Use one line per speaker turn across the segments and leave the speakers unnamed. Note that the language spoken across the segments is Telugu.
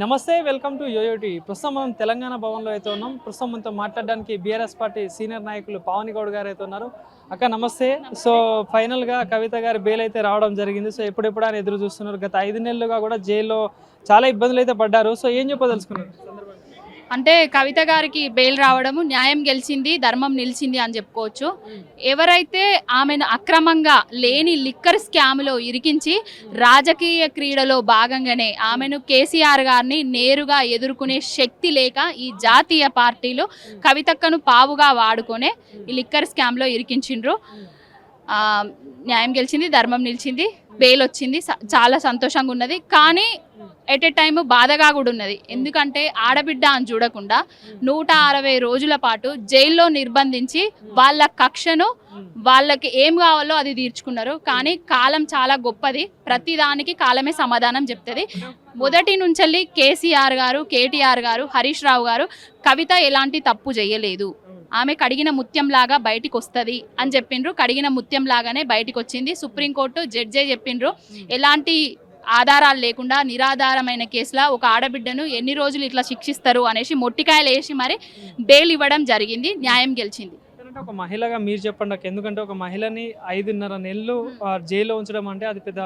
నమస్తే, వెల్కమ్ టు యోయోటి. ప్రస్తుతం మనం తెలంగాణ భవన్లో అయితే ఉన్నాం. ప్రస్తుతం మనతో మాట్లాడడానికి బీఆర్ఎస్ పార్టీ సీనియర్ నాయకులు పావని గౌడ్ గారు అయితే ఉన్నారు. అక్క నమస్తే. సో ఫైనల్గా కవిత గారి బెయిల్ అయితే రావడం జరిగింది. సో ఎప్పుడెప్పుడు అని ఎదురు చూస్తున్నారు. గత 5 నెలలుగా కూడా జైల్లో చాలా ఇబ్బందులు అయితే పడ్డారు. సో ఏం చెప్పదలుచుకున్నారు?
అంటే కవిత గారికి బెయిల్ రావడము న్యాయం గెలిచింది, ధర్మం నిలిచింది అని చెప్పుకోవచ్చు. ఎవరైతే ఆమెను అక్రమంగా లేని లిక్కర్ స్కామ్లో ఇరికించి రాజకీయ క్రీడలో భాగంగానే ఆమెను కేసీఆర్ గారిని నేరుగా ఎదుర్కొనే శక్తి లేక ఈ జాతీయ పార్టీలు కవితక్కను పావుగా వాడుకొనే ఈ లిక్కర్ స్కామ్లో ఇరికించిండ్రు. న్యాయం గెలిచింది, ధర్మం నిలిచింది, బెయిల్ వచ్చింది, చాలా సంతోషంగా ఉన్నది. కానీ ఎట్ ఏ టైము బాధగా కూడా ఉన్నది. ఎందుకంటే ఆడబిడ్డ అని చూడకుండా 160 రోజుల పాటు జైల్లో నిర్బంధించి వాళ్ళ కక్షను వాళ్ళకి ఏం కావాలో అది తీర్చుకున్నారు. కానీ కాలం చాలా గొప్పది, ప్రతిదానికి కాలమే సమాధానం చెప్తుంది. మొదటి నుంచి కేసీఆర్ గారు, కేటీఆర్ గారు, హరీష్ రావు గారు కవిత ఎలాంటి తప్పు చేయలేదు, ఆమె కడిగిన ముత్యంలాగా బయటికి వస్తుంది అని చెప్పిండ్రు. కడిగిన ముత్యంలాగానే బయటికి వచ్చింది. సుప్రీంకోర్టు జడ్జే చెప్పిండ్రు ఎలాంటి ఆధారాలు లేకుండా నిరాధారమైన కేసులా ఒక ఆడబిడ్డను ఎన్ని రోజులు ఇట్లా శిక్షిస్తారు అనేసి మొట్టికాయలు వేసి మరి బెయిల్ ఇవ్వడం జరిగింది. న్యాయం గెలిచింది.
ఒక మహిళగా మీరు చెప్పండి నాకు, ఎందుకంటే ఒక మహిళని 5.5 నెలలు జైల్లో ఉంచడం అంటే అది పెద్ద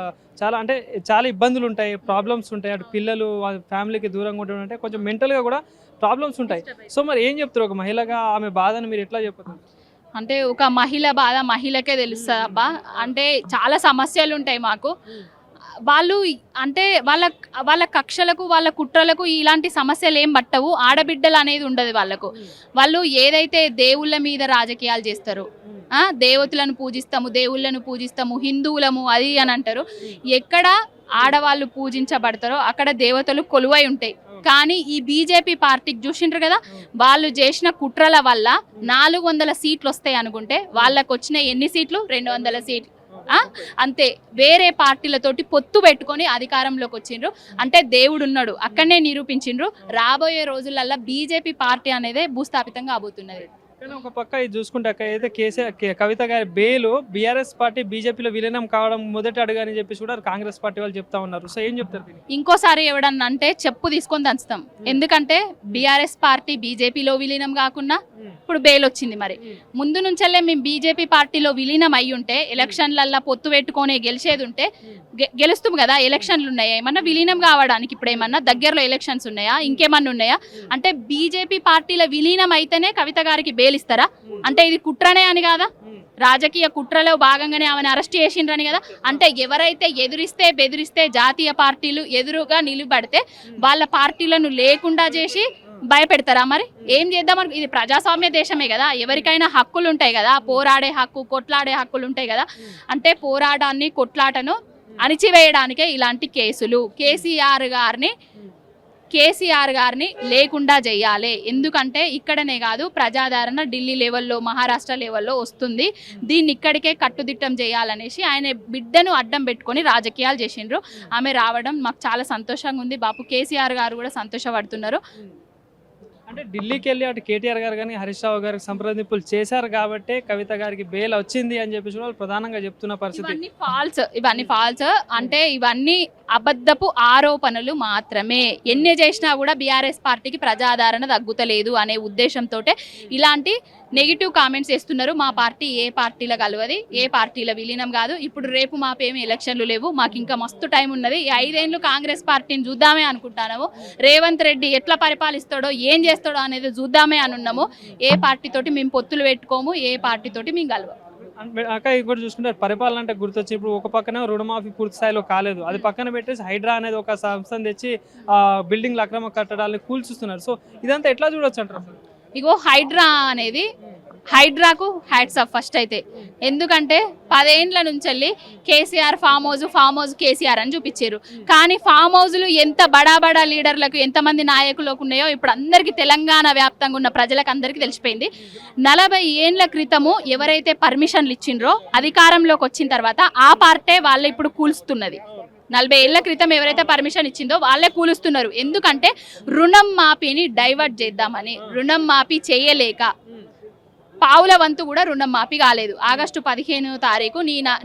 చాలా ఇబ్బందులు ఉంటాయి, ప్రాబ్లమ్స్ ఉంటాయి. అటు పిల్లలు ఫ్యామిలీకి దూరంగా ఉండడం అంటే కొంచెం మెంటల్గా కూడా ప్రాబ్లమ్స్ ఉంటాయి. సో మరి ఏం చెప్తారు ఒక మహిళగా, ఆమె బాధను మీరు ఎట్లా చెప్తారు?
అంటే ఒక మహిళ బాధ మహిళకే తెలుస్తుంది అబ్బా. అంటే చాలా సమస్యలు ఉంటాయి మాకు. వాళ్ళు అంటే వాళ్ళ కక్షలకు వాళ్ళ కుట్రలకు ఇలాంటి సమస్యలు ఏం పట్టవు. ఆడబిడ్డలు అనేది ఉండదు వాళ్ళకు. వాళ్ళు ఏదైతే దేవుళ్ళ మీద రాజకీయాలు చేస్తారు, దేవతలను పూజిస్తాము హిందువులము అది అని అంటారు. ఎక్కడ ఆడవాళ్ళు పూజించబడతారో అక్కడ దేవతలు కొలువై ఉంటాయి. కానీ ఈ బీజేపీ పార్టీకి చూసిండ్రు కదా, వాళ్ళు చేసిన కుట్రల వల్ల 400 సీట్లు వస్తాయి అనుకుంటే వాళ్ళకు వచ్చిన ఎన్ని సీట్లు? 200 సీట్లు. అంతే. వేరే పార్టీలతోటి పొత్తు పెట్టుకొని అధికారంలోకి వచ్చిండ్రు. అంటే దేవుడు ఉన్నాడు అక్కడనే నిరూపించిండ్రు. రాబోయే రోజులల్లో బీజేపీ పార్టీ అనేది భూస్థాపితంగా కాబోతున్నది.
కానీ ఒక పక్క ఇది చూసుకుంటే అక్క అయితే కవిత గారి బెయిల్ బీఆర్ఎస్ పార్టీ బీజేపీలో విలీనం కావడం మొదటి అడుగు అని చెప్పేసి కూడా కాంగ్రెస్ పార్టీ వాళ్ళు చెప్తా ఉన్నారు. సో ఏం చెప్తారు?
ఇంకోసారి ఎవడన్నా అంటే చెప్పు తీసుకొని దంచుతాం. ఎందుకంటే బీఆర్ఎస్ పార్టీ బీజేపీలో విలీనం కాకుండా ఇప్పుడు బెయిల్ వచ్చింది. మరి ముందు నుంచే మేము బీజేపీ పార్టీలో విలీనం అయ్యి ఉంటే ఎలక్షన్లల్లో పొత్తు పెట్టుకొని గెలిచేది ఉంటే గెలుస్తాం కదా. ఎలక్షన్లు ఉన్నాయా ఏమన్నా విలీనం కావడానికి? ఇప్పుడు ఏమన్నా దగ్గరలో ఎలక్షన్స్ ఉన్నాయా, ఇంకేమన్నా ఉన్నాయా? అంటే బీజేపీ పార్టీల విలీనం అయితేనే కవిత గారికి బెయిల్ ఇస్తారా? అంటే ఇది కుట్రనే అని కాదా? రాజకీయ కుట్రలో భాగంగానే ఆమెను అరెస్ట్ చేసిండ్రని కదా. అంటే ఎవరైతే ఎదురిస్తే బెదిరిస్తే జాతీయ పార్టీలు ఎదురుగా నిలబడితే వాళ్ళ పార్టీలను లేకుండా చేసి భయపెడతారా? మరి ఏం చేద్దామని? ఇది ప్రజాస్వామ్య దేశమే కదా, ఎవరికైనా హక్కులు ఉంటాయి కదా, పోరాడే హక్కు, కొట్లాడే హక్కులు ఉంటాయి కదా. అంటే పోరాటాన్ని, కొట్లాటను అణిచివేయడానికే ఇలాంటి కేసులు. కేసీఆర్ గారిని లేకుండా చేయాలి. ఎందుకంటే ఇక్కడనే కాదు, ప్రజాదరణ ఢిల్లీ లెవెల్లో, మహారాష్ట్ర లెవెల్లో వస్తుంది. దీన్ని ఇక్కడికే కట్టుదిట్టం చేయాలనేసి ఆయన బిడ్డను అడ్డం పెట్టుకొని రాజకీయాలు చేసిండ్రు. ఆమె రావడం మాకు చాలా సంతోషంగా ఉంది. బాపు కేసీఆర్ గారు కూడా సంతోషపడుతున్నారు.
అంటే ఢిల్లీకి వెళ్ళి అటు కేటీఆర్ గారు కానీ హరీష్ రావు గారికి సంప్రదింపులు చేశారు కాబట్టి కవిత గారికి బెయిల్ వచ్చింది అని చెప్పేసి వాళ్ళు ప్రధానంగా చెప్తున్న పరిస్థితి.
ఇవన్నీ ఫాల్స్. అంటే ఇవన్నీ అబద్ధపు ఆరోపణలు మాత్రమే. ఎన్ని చేసినా కూడా బీఆర్ఎస్ పార్టీకి ప్రజాదరణ తగ్గుతలేదు అనే ఉద్దేశంతో ఇలాంటి నెగిటివ్ కామెంట్స్ చేస్తున్నారు. మా పార్టీ ఏ పార్టీలో కలవది, ఏ పార్టీలో విలీనం కాదు. ఇప్పుడు రేపు మాపేమి ఎలక్షన్లు లేవు, మాకు ఇంకా మస్తు టైం ఉన్నది. ఈ 5 ఏళ్ళు కాంగ్రెస్ పార్టీని చూద్దామే అనుకుంటున్నాము. రేవంత్ రెడ్డి ఎట్లా పరిపాలిస్తాడో, ఏం చేస్తాడో అనేది చూద్దామే అని ఉన్నాము. ఏ పార్టీతోటి మేము పొత్తులు పెట్టుకోము, ఏ పార్టీతోటి మేము కలవము.
అక్క ఇప్పుడు చూసుకుంటే పరిపాలన అంటే గుర్తొచ్చి ఇప్పుడు ఒక పక్కన రుణమాఫీ పూర్తి స్థాయిలో కాలేదు, అది పక్కన పెట్టేసి హైడ్రా అనేది ఒక సంస్థను తెచ్చి బిల్డింగ్ల అక్రమ కట్టడాలను కూల్చుస్తున్నారు. సో ఇదంతా ఎట్లా చూడొచ్చు అంటారు?
ఇగో హైడ్రాకు హ్యాట్స్ ఆఫ్ ఫస్ట్ అయితే. ఎందుకంటే 10 ఏండ్ల నుంచి కేసీఆర్ ఫామ్ హౌస్ కేసీఆర్ అని చూపించారు. కానీ ఫామ్ హౌజులు ఎంత బడా లీడర్లకు, ఎంతమంది నాయకులకు ఉన్నాయో ఇప్పుడు అందరికీ, తెలంగాణ వ్యాప్తంగా ఉన్న ప్రజలకు అందరికీ తెలిసిపోయింది. 40 ఏండ్ల క్రితము ఎవరైతే పర్మిషన్లు ఇచ్చిండ్రో అధికారంలోకి వచ్చిన తర్వాత ఆ పార్టీ వాళ్ళు ఇప్పుడు కూల్స్తున్నది. 40 ఏళ్ల క్రితం ఎవరైతే పర్మిషన్ ఇచ్చిందో వాళ్ళే కూలుస్తున్నారు. ఎందుకంటే రుణం మాఫీని డైవర్ట్ చేద్దామని. రుణం మాఫీ చేయలేక పావుల వంతు కూడా రుణం మాఫీ కాలేదు. ఆగస్టు 15 తారీఖు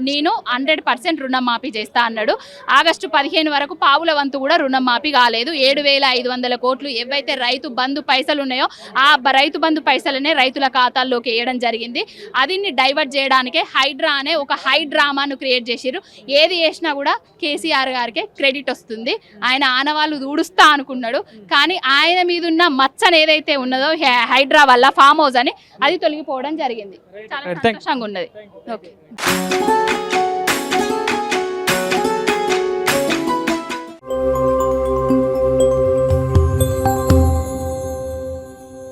నేను 100% రుణం మాఫీ చేస్తా అన్నాడు. ఆగస్టు 15 వరకు పావుల వంతు కూడా రుణం మాఫీ కాలేదు. 7,500 కోట్లు ఏవైతే రైతు బంధు పైసలు ఉన్నాయో ఆ రైతు బంధు పైసలనే రైతుల ఖాతాల్లోకి వేయడం జరిగింది. అదిని డైవర్ట్ చేయడానికే హైడ్రా అనే ఒక డ్రామాను క్రియేట్ చేసిర్రు. ఏది చేసినా కూడా కేసీఆర్ గారికి క్రెడిట్ వస్తుంది. ఆయన ఆనవాళ్ళు ఊడుస్తా అనుకున్నాడు, కానీ ఆయన మీద ఉన్న మచ్చని ఏదైతే ఉన్నదో హైడ్రా వల్ల ఫామ్ హౌస్ అని అది తొలగిపోవడం జరిగింది. చాలా సంతోషంగా ఉన్నది. ఓకే.